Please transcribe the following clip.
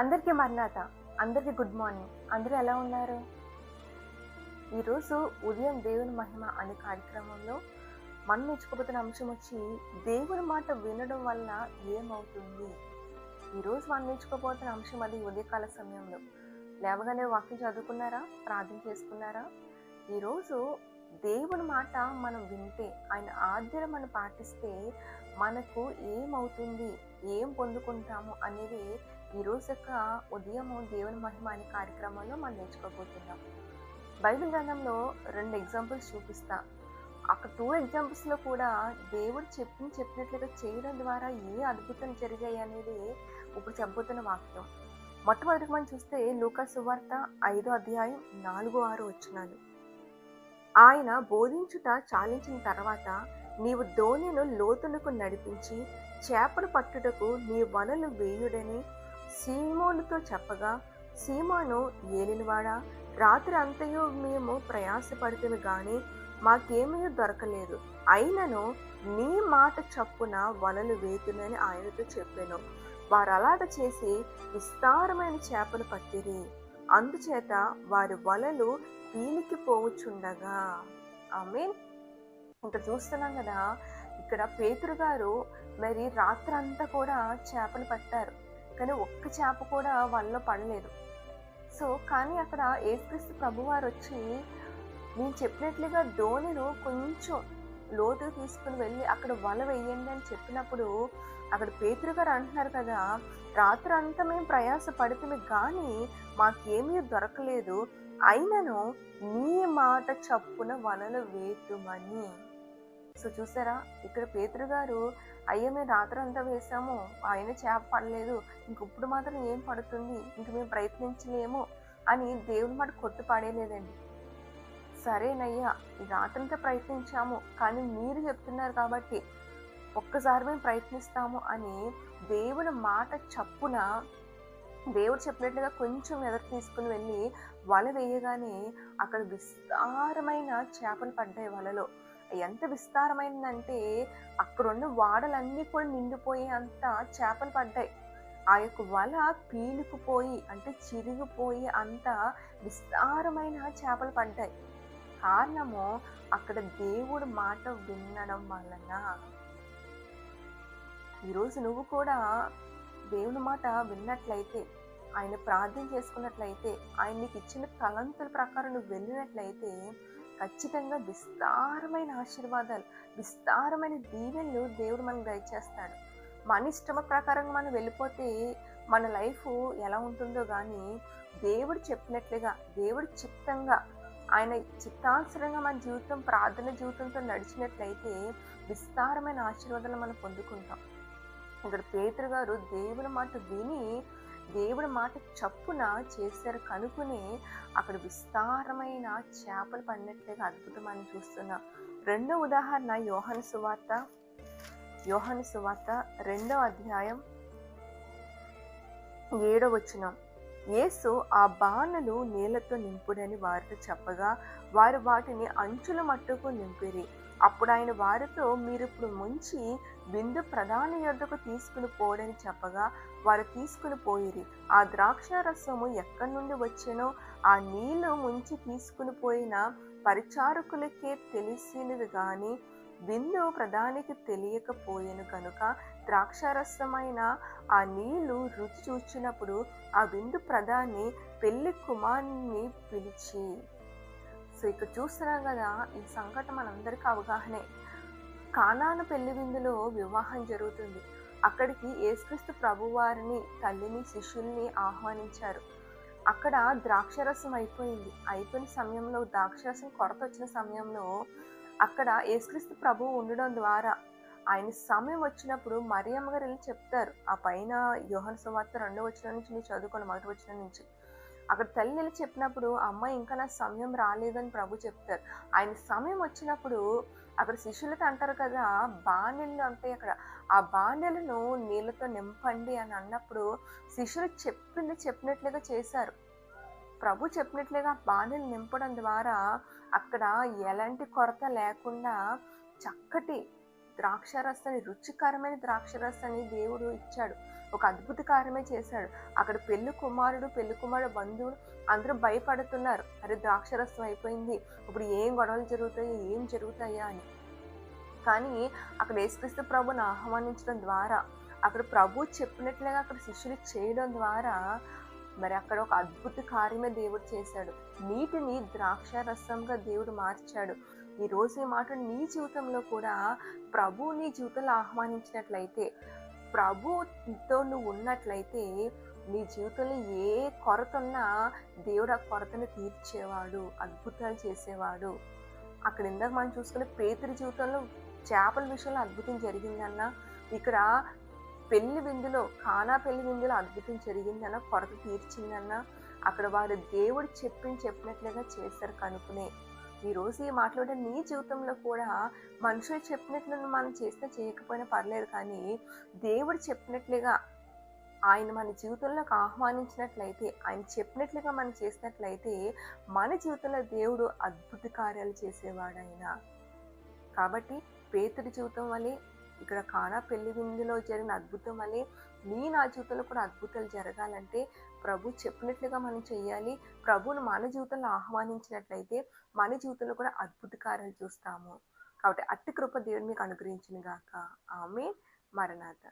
అందరికీ మర్నాత. అందరికీ good morning. అందరూ ఎలా ఉన్నారు? ఈరోజు ఉదయం దేవుని మహిమ అనే కార్యక్రమంలో మనం నేర్చుకోబోతున్న అంశం వచ్చి దేవుని మాట వినడం వల్ల ఏమవుతుంది. ఈరోజు మనం నేర్చుకోబోతున్న అంశం అది ఉదయకాల సమయంలో. లేవగానే వాక్యం చదువుకున్నారా? ప్రార్థన చేసుకున్నారా? ఈరోజు దేవుని మాట మనం వింటే, ఆయన ఆజ్ఞలు మనం పాటిస్తే మనకు ఏమవుతుంది, ఏం పొందుకుంటాము అనేది ఈరోజు యొక్క ఉదయము దేవుని మహిమ అనే కార్యక్రమంలో మనం నేర్చుకోబోతున్నాం. బైబిల్ గ్రంథంలో 2 ఎగ్జాంపుల్స్ చూపిస్తా. అక్కడ 2 ఎగ్జాంపుల్స్లో కూడా దేవుడు చెప్పినట్లుగా చేయడం ద్వారా ఏ అద్భుతాలు జరిగాయి అనేది ఇప్పుడు చెప్పబోతున్న వాక్యం. మొట్టమొదటి మనం చూస్తే లూకా సువార్త 5వ అధ్యాయం 4-6 వచనాలు. ఆయన బోధించుట చాలించిన తర్వాత, నీవు దోణిను లోతునకు నడిపించి చేపలు పట్టుటకు నీ వలలు వేయుడని సీమోనుతో చెప్పగా, సీమోను, ఏలినవాడా, రాత్రి అంతయు మేము ప్రయాసపడితే గాని మాకేమీ దొరకలేదు, అయినను నీ మాట చప్పున వలలు వేతునని ఆయనతో చెప్పాను. వారు అలాగ చేసి విస్తారమైన చేపలు పట్టిరి, అందుచేత వారి వలలు పీలికి పోవచ్చుండగా. ఆమేన్. ఇంకా చూస్తున్నాం కదా, ఇక్కడ పేతురు గారు మరి రాత్రంతా కూడా చేపలు పట్టారు, కానీ ఒక్క చేప కూడా వలలో పడలేదు. కానీ అక్కడ యేసుక్రీస్తు ప్రభువారు వచ్చి నేను చెప్పినట్లుగా దోణిను కొంచెం లోతుగా తీసుకుని వెళ్ళి అక్కడ వల వేయండి అని చెప్పినప్పుడు అక్కడ పేతురు గారు అంటున్నారు కదా, రాత్రి అంతా మేము ప్రయాస పడితే కానీ మాకేమీ దొరకలేదు, అయినను నీ మాట చప్పున వలలు వేతుమని. చూసారా, ఇక్కడ పేతురు గారు అయ్యో మేము రాత్రి అంతా వేసాము, ఆయన చేప పడలేదు, ఇంకప్పుడు మాత్రం ఏం పడుతుంది, ఇంక మేము ప్రయత్నించలేము అని దేవుని మాట కొట్టు పడేలేదండి. సరేనయ్యా, ఈ రాత్రంతా ప్రయత్నించాము, కానీ మీరు చెప్తున్నారు కాబట్టి ఒక్కసారి మేము ప్రయత్నిస్తాము అని దేవుని మాట చప్పున దేవుడు చెప్పినట్లుగా కొంచెం ఎదురు తీసుకుని వెళ్ళి వల వేయగానే అక్కడ విస్తారమైన చేపలు పడ్డాయి వలలో. ఎంత విస్తారమైందంటే అక్కడున్న వాడలన్నీ కూడా నిండిపోయి అంత చేపలు పడ్డాయి. ఆ యొక్క వల పీలుకుపోయి అంటే చిరిగిపోయి అంత విస్తారమైన చేపలు పడ్డాయి. కారణము అక్కడ దేవుడు మాట వినడం వలన. ఈరోజు నువ్వు కూడా దేవుని మాట విన్నట్లయితే, ఆయన ప్రార్థన చేసుకున్నట్లయితే, ఆయన నీకు ఇచ్చిన తలంతుల ప్రకారం నువ్వు వెళ్ళినట్లయితే ఖచ్చితంగా విస్తారమైన ఆశీర్వాదాలు, విస్తారమైన దీవెనలు దేవుడు మనకు దయచేస్తాడు. మన ఇష్టమ ప్రకారంగా మనం వెళ్ళిపోతే మన లైఫ్ ఎలా ఉంటుందో కానీ, దేవుడు చెప్పినట్లుగా, దేవుడు చిత్తంగా, ఆయన చిత్తానుసరంగా మన జీవితం ప్రార్థన జీవితంతో నడిచినట్లయితే విస్తారమైన ఆశీర్వాదాలు మనం పొందుకుంటాం. ఇక్కడ పేతురు గారు దేవుని మాట విని దేవుడి మాట చప్పున చేశారు కనుకుని అక్కడ విస్తారమైన చేపలు పడినట్లుగా అద్భుతం అని చూస్తున్నాం. రెండో ఉదాహరణ యోహాను సువార్త 2వ అధ్యాయం 7వ వచనం. యేసు ఆ బాణలు నీళ్లతో నింపుడని వారితో చెప్పగా, వారు వాటిని అంచుల మట్టుకు నింపిరి. అప్పుడు ఆయన వారితో, మీరు ఇప్పుడు ముంచి బిందు ప్రధాని యొద్దకు తీసుకుని పోడని చెప్పగా, వారు తీసుకుని పోయిరి. ఆ ద్రాక్ష రసము ఎక్కడి నుండి వచ్చేనో ఆ నీళ్లు ముంచి తీసుకుని పోయిన పరిచారకులకే తెలిసినది గాని బిందు ప్రధానికి తెలియకపోయేను కనుక, ద్రాక్షారసమైన ఆ నీళ్లు రుచి చూచినప్పుడు ఆ బిందు ప్రధాని పెళ్లి కుమారుని పిలిచి. ఇక్కడ చూస్తున్నాం కదా, ఈ సంఘటన మనందరికీ అవగాహనే. కానాను పెళ్లి విందులో వివాహం జరుగుతుంది. అక్కడికి యేసుక్రీస్తు ప్రభువారిని, తల్లిని, శిష్యుల్ని ఆహ్వానించారు. అక్కడ ద్రాక్షరసం అయిపోయిన సమయంలో, ద్రాక్షరసం కొరత వచ్చిన సమయంలో అక్కడ యేసుక్రీస్తు ప్రభువు ఉండడం ద్వారా ఆయన సమయం వచ్చినప్పుడు మరియమ్మ గారు వెళ్ళి చెప్తారు. ఆ పైన యోహాను సువార్త 2వ వచనం నుంచి మీరు చదువుకోండి, 1వ వచనం నుంచి. అక్కడ తల్లి వెళ్ళి చెప్పినప్పుడు, అమ్మాయి ఇంకా నా సమయం రాలేదని ప్రభు చెప్తారు. ఆయన సమయం వచ్చినప్పుడు అక్కడ శిష్యులతో అంటారు కదా, బాణెలు ఉంటాయి అక్కడ, ఆ బాణెలను నీళ్ళతో నింపండి అని అన్నప్పుడు శిష్యులు చెప్పినట్లుగా చేశారు. ప్రభు చెప్పినట్లుగా బాణెలు నింపడం ద్వారా అక్కడ ఎలాంటి కొరత లేకుండా చక్కటి ద్రాక్షారసాన్ని, రుచికరమైన ద్రాక్షారసాన్ని దేవుడు ఇచ్చాడు. ఒక అద్భుత కార్యమే చేశాడు. అక్కడ పెళ్లి కుమారుడు బంధువులు అందరూ భయపడుతున్నారు. అరే ద్రాక్షారసం అయిపోయింది. ఇప్పుడు ఏం గొడవలు జరుగుతాయో, ఏం జరుగుతాయా అని. కానీ అక్కడ యేసుక్రీస్తు ప్రభుని ఆహ్వానించడం ద్వారా, అక్కడ ప్రభు చెప్పినట్లుగా అక్కడ శిష్యులు చేయడం ద్వారా మరి అక్కడ ఒక అద్భుత కార్యమే దేవుడు చేశాడు. నీటిని ద్రాక్షారసంగా దేవుడు మార్చాడు. ఈ రోజు ఈ మాట నీ జీవితంలో కూడా ప్రభు నీ జీవితంలో ఆహ్వానించినట్లయితే, ప్రభుతో నువ్వు ఉన్నట్లయితే నీ జీవితంలో ఏ కొరత ఉన్నా దేవుడు ఆ కొరతను తీర్చేవాడు, అద్భుతాలు చేసేవాడు. అక్కడ ఇందాక మనం చూసుకునే పేతురు జీవితంలో చేపల విషయంలో అద్భుతం జరిగిందన్నా, ఇక్కడ కానా పెళ్లి విందులో అద్భుతం జరిగిందన్నా, కొరత తీర్చిందన్నా, అక్కడ వారు దేవుడు చెప్పినట్లుగా చేశారు కనుకునే. ఈరోజు ఈ మాట్లాడే నీ జీవితంలో కూడా మనుషులు చెప్పినట్లు మనం చేసినా చేయకపోయినా పర్లేదు, కానీ దేవుడు చెప్పినట్లుగా ఆయన మన జీవితంలోకి ఆహ్వానించినట్లయితే, ఆయన చెప్పినట్లుగా మనం చేసినట్లయితే మన జీవితంలో దేవుడు అద్భుత కార్యాలు చేసేవాడు ఆయన. కాబట్టి పేతుడి జీవితం వల్లే, ఇక్కడ కానా పెళ్లి విందులో జరిగిన అద్భుతం వల్లే నా జీవితంలో కూడా అద్భుతాలు జరగాలంటే ప్రభు చెప్పినట్లుగా మనం చెయ్యాలి. ప్రభువును మన జీవితంలో ఆహ్వానించినట్లయితే మన జీవితంలో కూడా అద్భుత కార్యాలు చూస్తాము. కాబట్టి అట్టి కృప దేవుడు మీకు అనుగ్రహించును గాక. ఆమేన్. మరణాత.